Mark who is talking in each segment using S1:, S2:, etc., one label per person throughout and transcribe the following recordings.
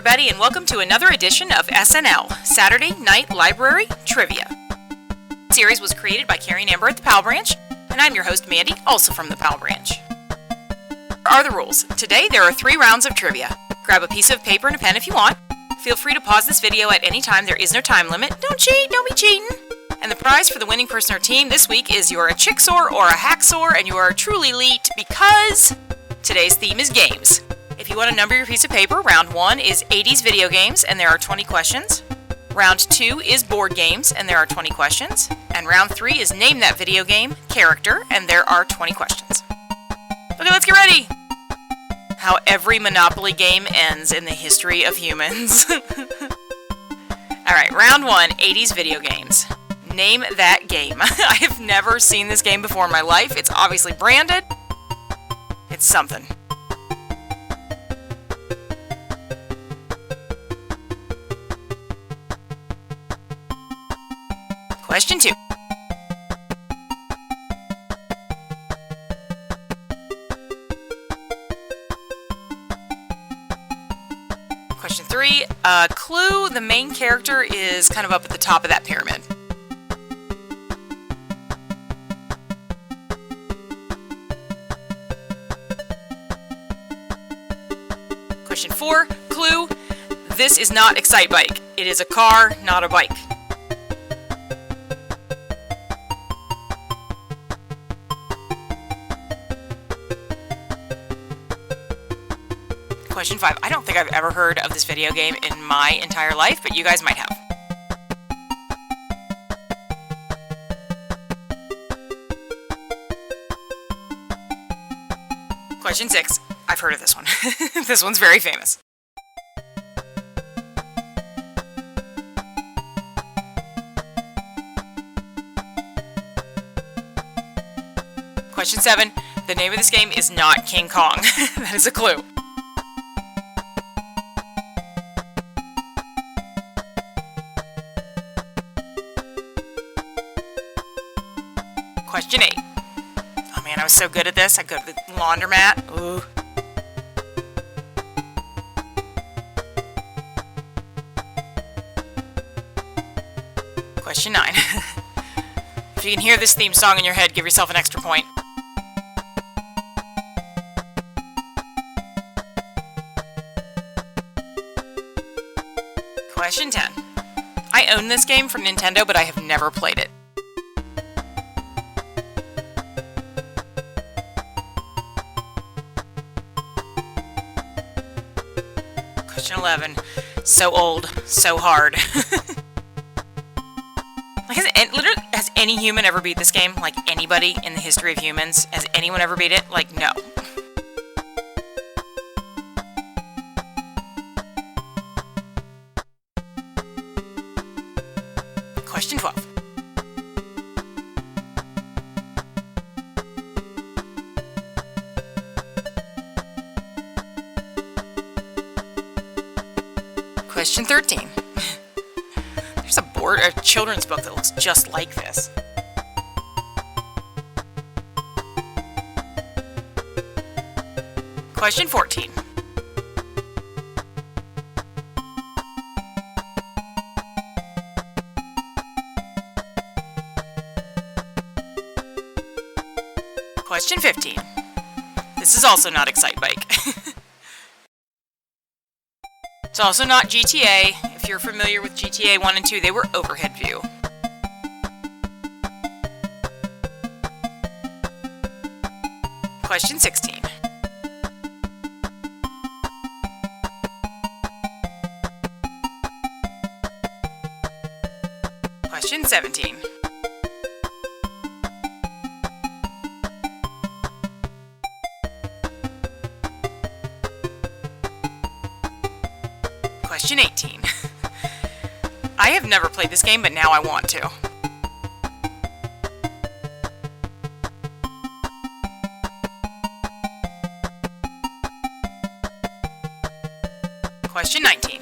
S1: everybody, and welcome to another edition of SNL, Saturday Night Library Trivia. The series was created by Carrie and Amber at the Pal Branch, and I'm your host, Mandy, also from the Pal Branch. Here are the rules. Today, there are 3 rounds of trivia. Grab a piece of paper and a pen if you want. Feel free to pause this video at any time. There is no time limit. Don't cheat, don't be cheating. And the prize for the winning person or team this week is you're a Chicksaw or a Hacksaw, and you are truly elite because today's theme is games. If you want to number your piece of paper, round 1 is 80s video games, and there are 20 questions. Round 2 is board games, and there are 20 questions. And round 3 is name that video game character, and there are 20 questions. Okay, let's get ready! How every Monopoly game ends in the history of humans. Alright, round 1, 80s video games. Name that game. I have never seen this game before in my life. It's obviously branded. It's something. Question 2. Question 3. Clue, the main character is kind of up at the top of that pyramid. Question 4. Clue, this is not Excite Bike. It is a car, not a bike. Question 5. I don't think I've ever heard of this video game in my entire life, but you guys might have. Question 6. I've heard of this one. This one's very famous. Question 7. The name of this game is not King Kong. That is a clue. Question 8. Oh man, I was so good at this. I go to the laundromat. Ooh. Question 9. If you can hear this theme song in your head, give yourself an extra point. Question 10. I own this game for Nintendo, but I have never played it. Question 11. So old, so hard. Has any human ever beat this game? Like, anybody in the history of humans? Has anyone ever beat it? Like, no. Question 12. Question 13. There's a children's book that looks just like this. Question 14. Question 15. This is also not Excite Bike. It's also not GTA. If you're familiar with GTA 1 and 2, they were overhead view. Question 16. Question 17. Question 18. I have never played this game, but now I want to. Question 19.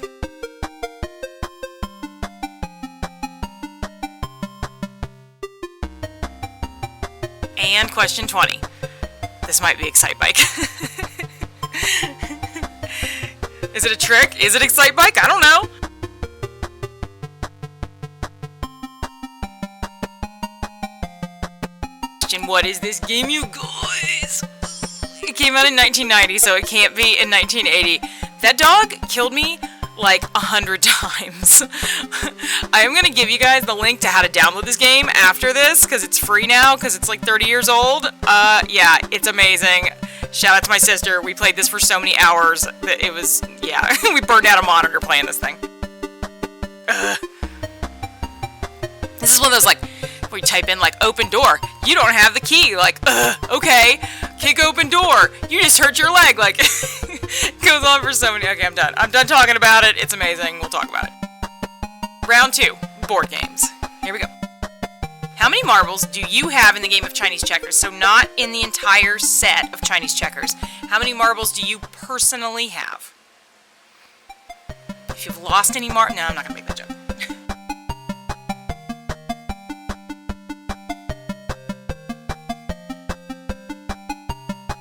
S1: And question 20. This might be Excite Bike. Is it a trick? Is it Excite Bike? I don't know. What is this game, you guys? It came out in 1990, so it can't be in 1980. That dog killed me like 100 times. I am going to give you guys the link to how to download this game after this, because it's free now, because it's like 30 years old. Yeah, it's amazing. Shout out to my sister. We played this for so many hours that it was, yeah, we burned out a monitor playing this thing. This is one of those, like, where you type in, like, open door. You don't have the key. Like, okay. Kick open door. You just hurt your leg. Like, it goes on for so many. Okay, I'm done. I'm done talking about it. It's amazing. We'll talk about it. Round 2. Board games. Here we go. How many marbles do you have in the game of Chinese checkers? So not in the entire set of Chinese checkers. How many marbles do you personally have? If you've lost any no, I'm not going to make that joke.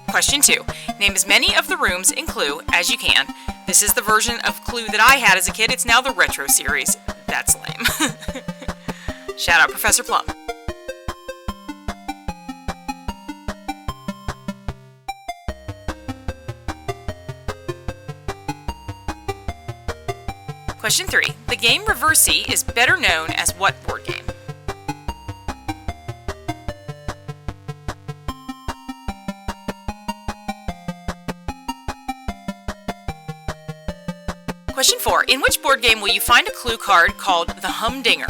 S1: Question 2. Name as many of the rooms in Clue as you can. This is the version of Clue that I had as a kid. It's now the retro series. That's lame. Shout out Professor Plum. Question 3. The game Reversi is better known as what board game? Question 4. In which board game will you find a clue card called the Humdinger?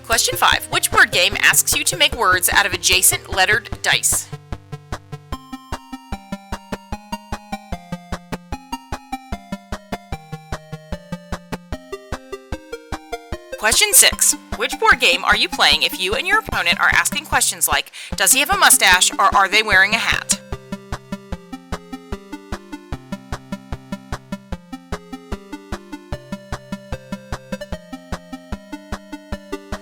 S1: Question 5. Which word game asks you to make words out of adjacent lettered dice? Question 6. Which board game are you playing if you and your opponent are asking questions like, does he have a mustache or are they wearing a hat?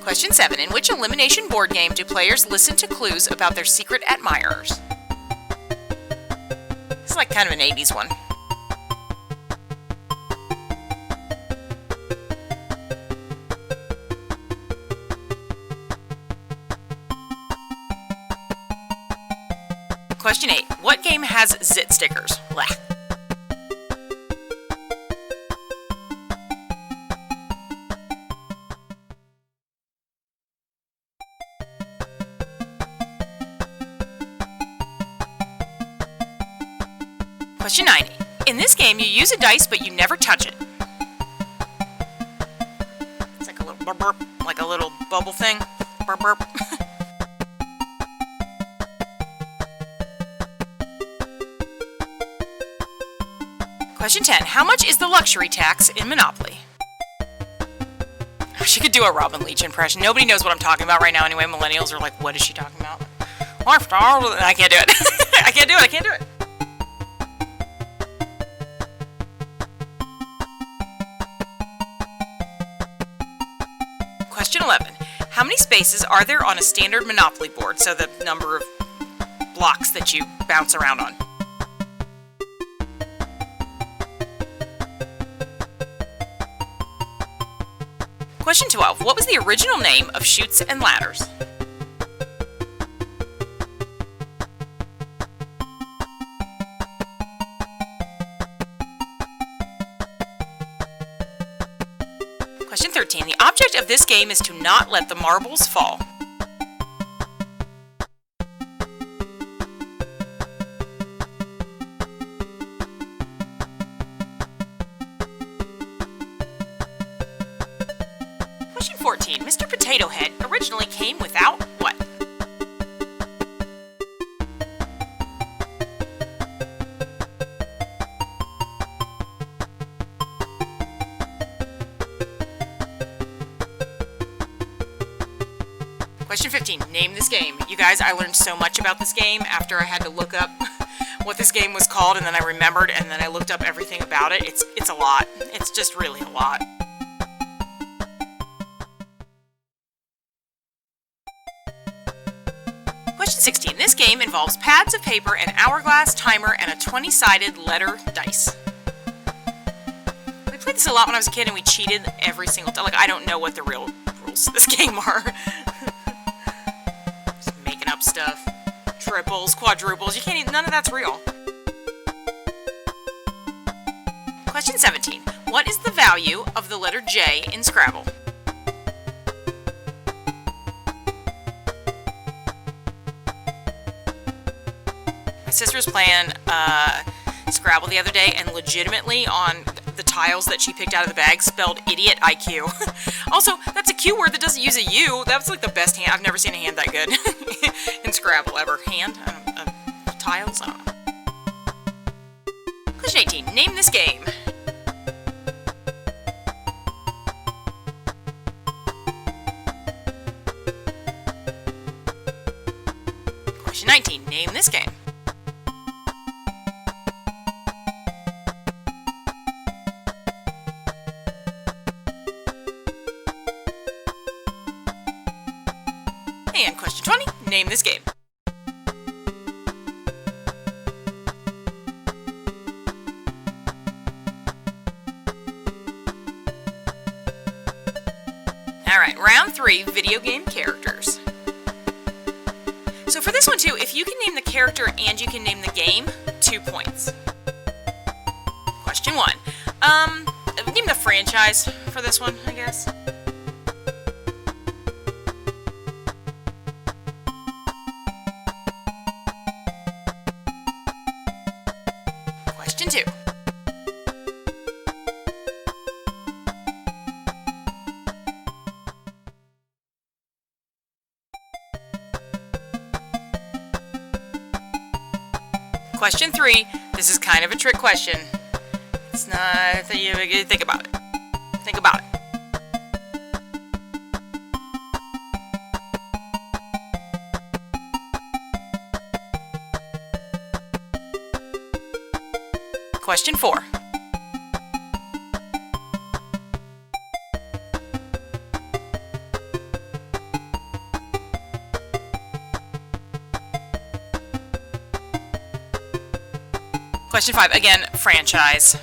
S1: Question 7. In which elimination board game do players listen to clues about their secret admirers? This is like kind of an 80s one. Question 8. What game has zit stickers? Blah. Question 9. In this game, you use a dice, but you never touch it. It's like a little burp burp, like a little bubble thing. Burp burp. Question 10. How much is the luxury tax in Monopoly? She could do a Robin Leach impression. Nobody knows what I'm talking about right now anyway. Millennials are like, what is she talking about? I can't do it. I can't do it. I can't do it. Question 11. How many spaces are there on a standard Monopoly board? So the number of blocks that you bounce around on. Question 12. What was the original name of Chutes and Ladders? Question 13. The object of this game is to not let the marbles fall. Question 14. Mr. Potato Head originally came without what? Question 15. Name this game. You guys, I learned so much about this game after I had to look up what this game was called, and then I remembered, and then I looked up everything about it. It's a lot. It's just really a lot. 16. This game involves pads of paper, an hourglass timer, and a 20-sided letter dice. We played this a lot when I was a kid, and we cheated every single time. Like, I don't know what the real rules of this game are. Just making up stuff. Triples, quadruples, you can't even, none of that's real. Question 17. What is the value of the letter J in Scrabble? My sister was playing Scrabble the other day, and legitimately on the tiles that she picked out of the bag spelled idiot IQ. Also, that's a Q word that doesn't use a U. That's like the best hand. I've never seen a hand that good in Scrabble ever. Hand? Tiles? I don't know. Question 18. Name this game. Question 19. Name this game. And question 20, name this game. Alright, round 3, video game characters. So for this one too, if you can name the character and you can name the game, 2 points. Question 1. Name the franchise for this one, I guess. Question 2. Question 3. This is kind of a trick question. It's not. Think about it. Think about it. Question 4. Question 5. Again, franchise.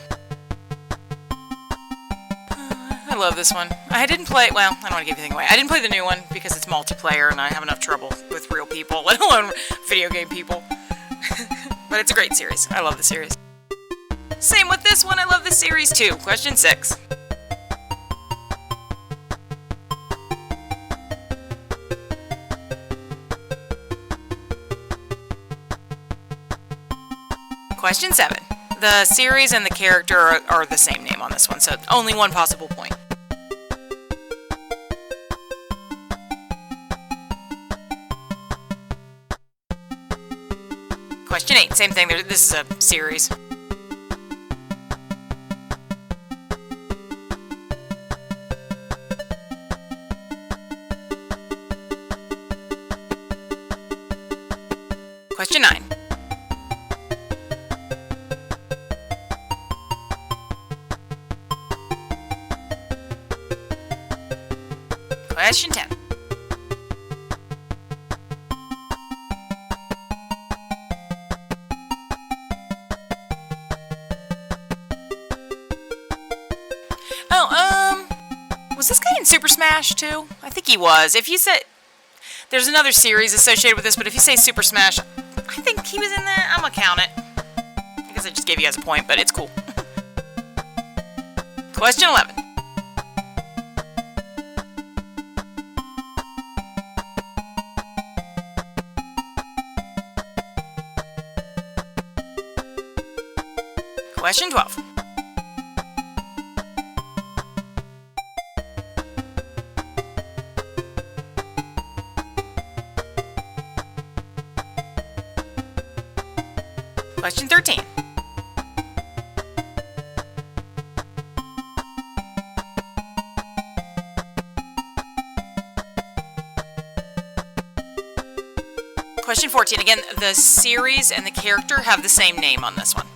S1: I love this one. I didn't play, well, I don't want to give anything away. I didn't play the new one because it's multiplayer and I have enough trouble with real people, let alone video game people. But it's a great series. I love the series. Same with this one. I love this series too. Question 6. Question 7. The series and the character are the same name on this one, so only one possible point. Question 8. Same thing. This is a series. Question 9. Question 10. Was this guy in Super Smash too? I think he was. If you said, there's another series associated with this, but if you say Super Smash, I think he was in that. I'm gonna count it. I guess I just gave you guys a point, but it's cool. Question 11. Question 12. Question 13. Question 14. Again, the series and the character have the same name on this one.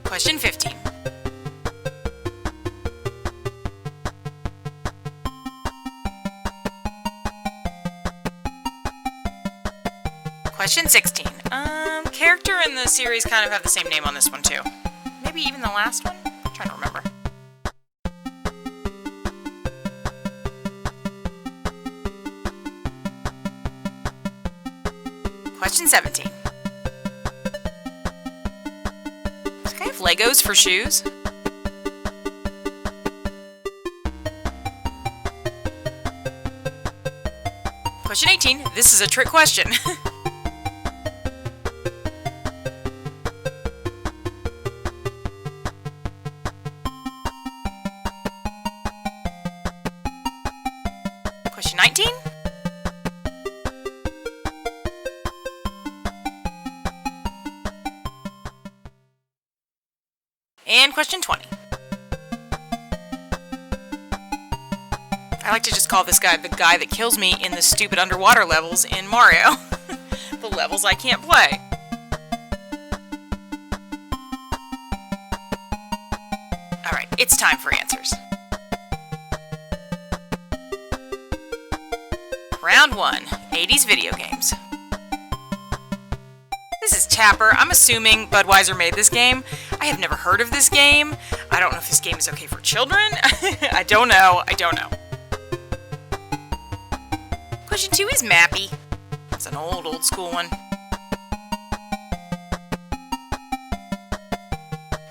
S1: Question 15. Question 16. Character in the series kind of have the same name on this one too. Maybe even the last one? I'm trying to remember. Question 17. Does I have Legos for shoes? Question 18. This is a trick question. Question 19. And question 20. I like to just call this guy the guy that kills me in the stupid underwater levels in Mario. The levels I can't play. Alright, it's time for answers. Round 1, 80s video games. This is Tapper. I'm assuming Budweiser made this game. I have never heard of this game. I don't know if this game is okay for children. I don't know. Question 2 is Mappy. It's an old school one.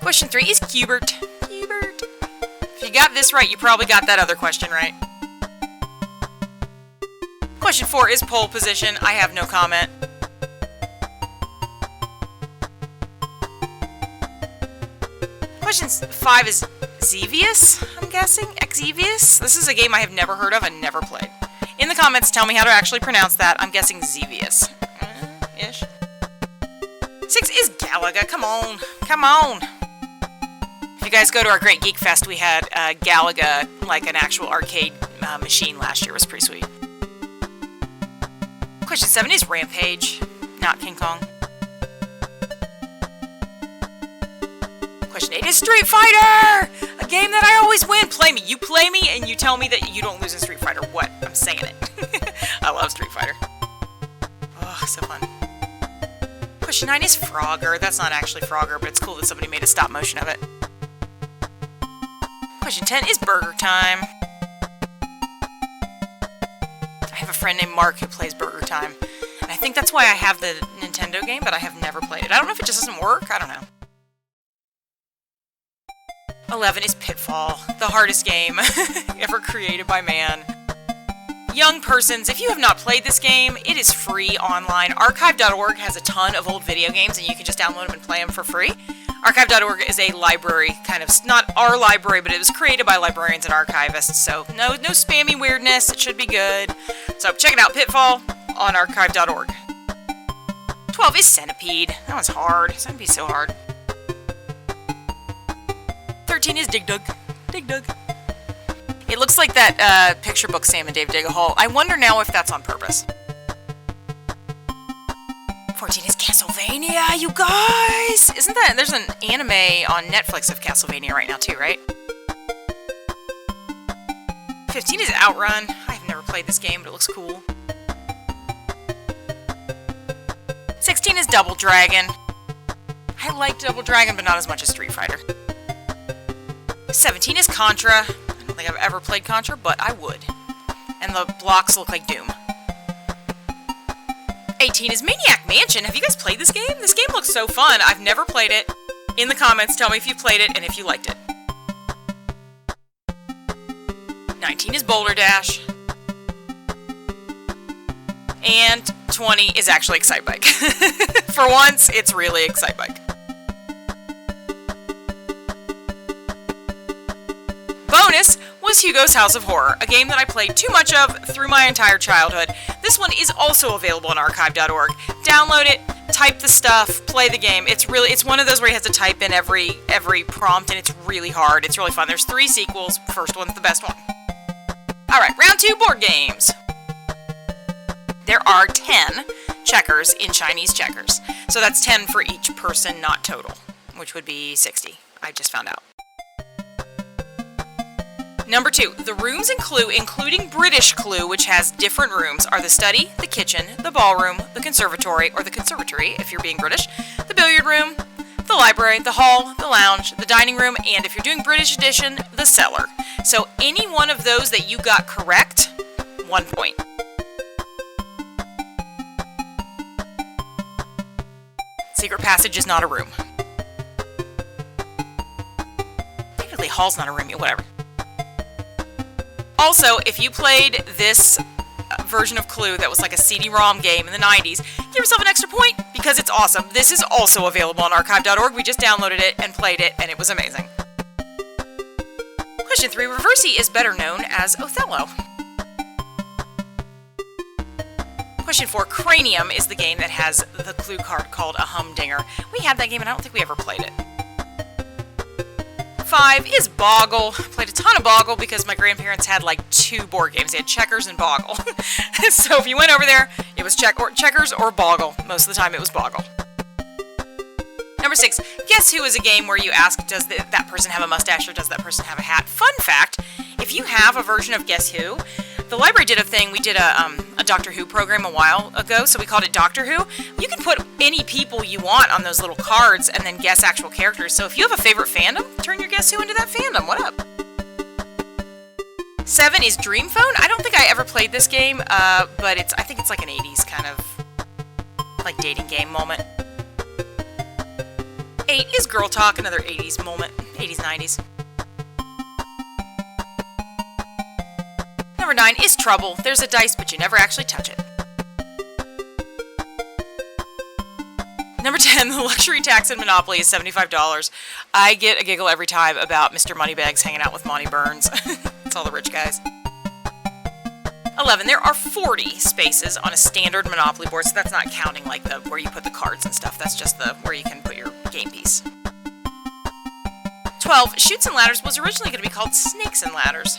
S1: Question 3 is Cubert. If you got this right, you probably got that other question right. Question 4 is Pole Position. I have no comment. Question 5 is Xevious, I'm guessing? Xevious? This is a game I have never heard of and never played. In the comments, tell me how to actually pronounce that. I'm guessing Xevious. Ish. 6 is Galaga. Come on. If you guys go to our Great Geek Fest, we had Galaga, like an actual arcade machine last year. It was pretty sweet. Question 7 is Rampage, not King Kong. Question 8 is Street Fighter! A game that I always win. Play me. You play me and you tell me that you don't lose in Street Fighter. What? I'm saying it. I love Street Fighter. Oh, so fun. Question 9 is Frogger. That's not actually Frogger, but it's cool that somebody made a stop motion of it. Question 10 is Burger Time. I have a friend named Mark who plays Burger Time. And I think that's why I have the Nintendo game, but I have never played it. I don't know if it just doesn't work. I don't know. 11 is Pitfall, the hardest game ever created by man. Young persons, if you have not played this game, it is free online. Archive.org has a ton of old video games, and you can just download them and play them for free. Archive.org is a library, kind of, not our library, but it was created by librarians and archivists, so no spammy weirdness, it should be good. So check it out, Pitfall, on Archive.org. 12 is Centipede. That one's hard. Centipede's so hard. 13 is Dig Dug. It looks like that picture book Sam and Dave dig a hole. I wonder now if that's on purpose. 14 is Castlevania, you guys! Isn't that... There's an anime on Netflix of Castlevania right now too, right? 15 is Outrun. I've never played this game, but it looks cool. 16 is Double Dragon. I like Double Dragon, but not as much as Street Fighter. 17 is Contra. I don't think I've ever played Contra, but I would. And the blocks look like Doom. 18 is Maniac Mansion. Have you guys played this game? This game looks so fun. I've never played it. In the comments, tell me if you played it and if you liked it. 19 is Boulder Dash. And 20 is actually Excitebike. For once, it's really Excitebike. Bonus was Hugo's House of Horror, a game that I played too much of through my entire childhood. This one is also available on archive.org. Download it, type the stuff, play the game. It's one of those where you have to type in every prompt, and it's really hard. It's really fun. There's 3 sequels. First one's the best one. Alright, round 2, board games. There are 10 checkers in Chinese checkers. So that's 10 for each person, not total, which would be 60. I just found out. Number 2, the rooms in Clue, including British Clue, which has different rooms, are the study, the kitchen, the ballroom, the conservatory, or the conservatory if you're being British, the billiard room, the library, the hall, the lounge, the dining room, and if you're doing British edition, the cellar. So any one of those that you got correct, 1 point. Secret passage is not a room. Technically, hall's not a room, whatever. Also, if you played this version of Clue that was like a CD-ROM game in the 90s, give yourself an extra point because it's awesome. This is also available on archive.org. We just downloaded it and played it, and it was amazing. Question 3. Reversi is better known as Othello. Question 4. Cranium is the game that has the clue card called a humdinger. We had that game, and I don't think we ever played it. 5 is Boggle. Played a ton of Boggle because my grandparents had like 2 board games. They had Checkers and Boggle. So if you went over there, it was Checkers or Boggle. Most of the time it was Boggle. Number 6, Guess Who is a game where you ask, does that person have a mustache or does that person have a hat? Fun fact, if you have a version of Guess Who, the library did a thing. We did a Doctor Who program a while ago, so we called it Doctor Who. You can put any people you want on those little cards and then guess actual characters. So if you have a favorite fandom, turn your Guess Who into that fandom. What up? 7 is Dream Phone. I don't think I ever played this game, but I think it's like an 80s kind of like dating game moment. 8 is Girl Talk, another 80s moment, 80s, 90s. Number 9 is Trouble. There's a dice, but you never actually touch it. Number 10, the luxury tax in Monopoly is $75. I get a giggle every time about Mr. Moneybags hanging out with Monty Burns. It's all the rich guys. 11, there are 40 spaces on a standard Monopoly board, so that's not counting like the where you put the cards and stuff. That's just the where you can put your game piece. 12, Chutes and Ladders was originally going to be called Snakes and Ladders.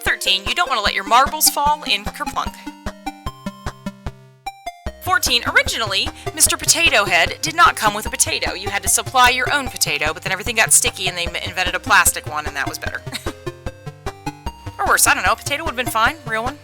S1: 13, you don't want to let your marbles fall in Kerplunk. 14, originally, Mr. Potato Head did not come with a potato. You had to supply your own potato, but then everything got sticky and they invented a plastic one and that was better. Or worse, I don't know, a potato would have been fine, real one.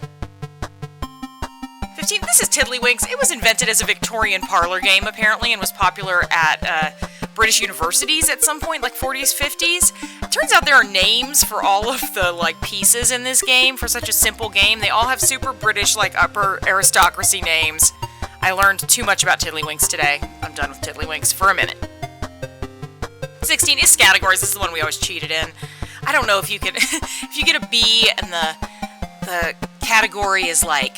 S1: 15, this is Tiddlywinks. It was invented as a Victorian parlor game, apparently, and was popular at British universities at some point, like 40s, 50s. It turns out there are names for all of the, like, pieces in this game for such a simple game. They all have super British, like, upper aristocracy names. I learned too much about Tiddlywinks today. I'm done with Tiddlywinks for a minute. 16 is Categories. This is the one we always cheated in. I don't know if you could, if you get a B and the category is like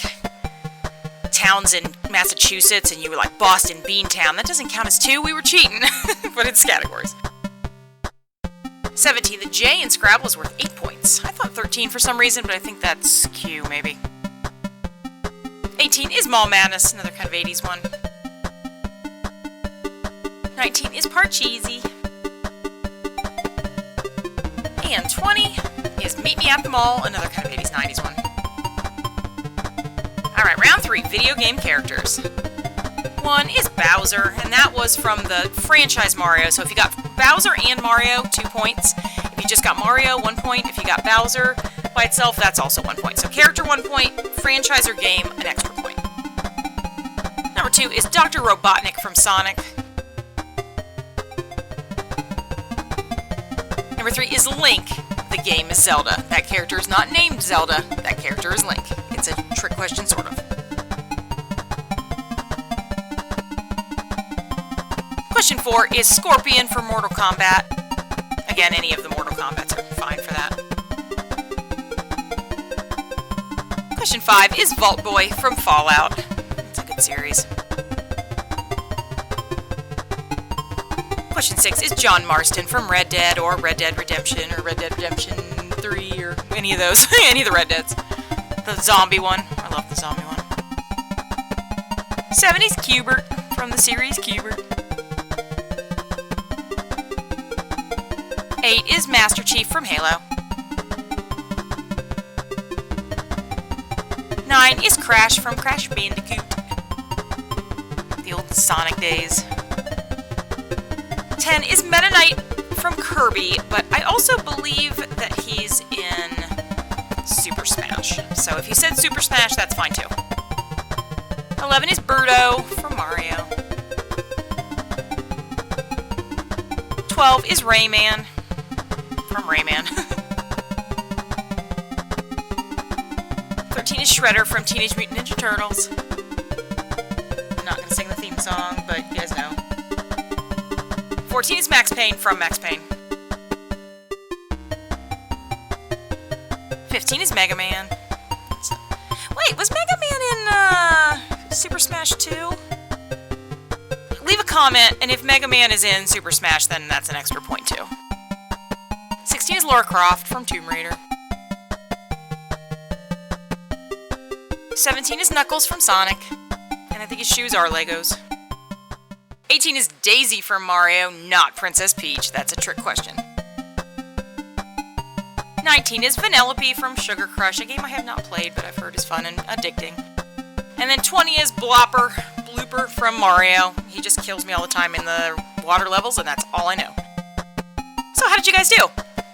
S1: towns in Massachusetts and you were like Boston Beantown, that doesn't count as 2. We were cheating, but it's Categories. 17, the J in Scrabble is worth 8 points. I thought 13 for some reason, but I think that's Q maybe. 18 is Mall Madness, another kind of 80s one. 19 is Parcheesi. And 20 is Meet Me at the Mall, another kind of 80s, 90s one. Alright, round 3, video game characters. 1 is Bowser, and that was from the franchise Mario. So if you got Bowser and Mario, 2 points. If you just got Mario, 1 point. If you got Bowser by itself, that's also 1 point. So character, 1 point. Franchise or game, an extra point. Number 2 is Dr. Robotnik from Sonic. Number 3 is Link. The game is Zelda. That character is not named Zelda. That character is Link. It's a trick question, sort of. Question 4 is Scorpion for Mortal Kombat. Again, any of the Mortal Kombats are fine for that. Question 5 is Vault Boy from Fallout. It's a good series. Question 6 is John Marston from Red Dead or Red Dead Redemption or Red Dead Redemption 3 or any of those. Any of the Red Deads. The zombie one. I love the zombie one. 7 is Q*bert from the series Q*bert. 8 is Master Chief from Halo. 9 is Crash from Crash Bandicoot. The old Sonic days. 10 is Meta Knight from Kirby, but I also believe that he's in Super Smash. So if you said Super Smash, that's fine too. 11 is Birdo from Mario. 12 is Rayman from Rayman. 13 is Shredder from Teenage Mutant Ninja Turtles. I'm not going to sing the theme song, but you guys know. 14 is Max Payne from Max Payne. 15 is Mega Man. Wait, was Mega Man in Super Smash 2? Leave a comment, and if Mega Man is in Super Smash, then that's an extra point too. 16 is Lara Croft from Tomb Raider. 17 is Knuckles from Sonic, and I think his shoes are Legos. 18 is Daisy from Mario, not Princess Peach. That's a trick question. 19 is Vanellope from Sugar Crush, a game I have not played, but I've heard is fun and addicting. And then 20 is Blooper from Mario. He just kills me all the time in the water levels, and that's all I know. So how did you guys do?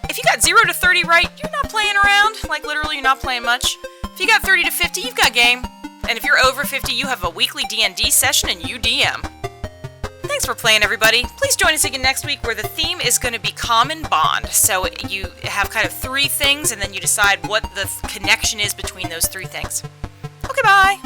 S1: If you got 0 to 30 right, you're not playing around. Like, literally, you're not playing much. If you got 30 to 50, you've got game. And if you're over 50, you have a weekly D&D session and you DM. Thanks for playing, everybody. Please join us again next week, where the theme is going to be common bond. So you have kind of 3 things, and then you decide what the connection is between those 3 things. Okay, bye.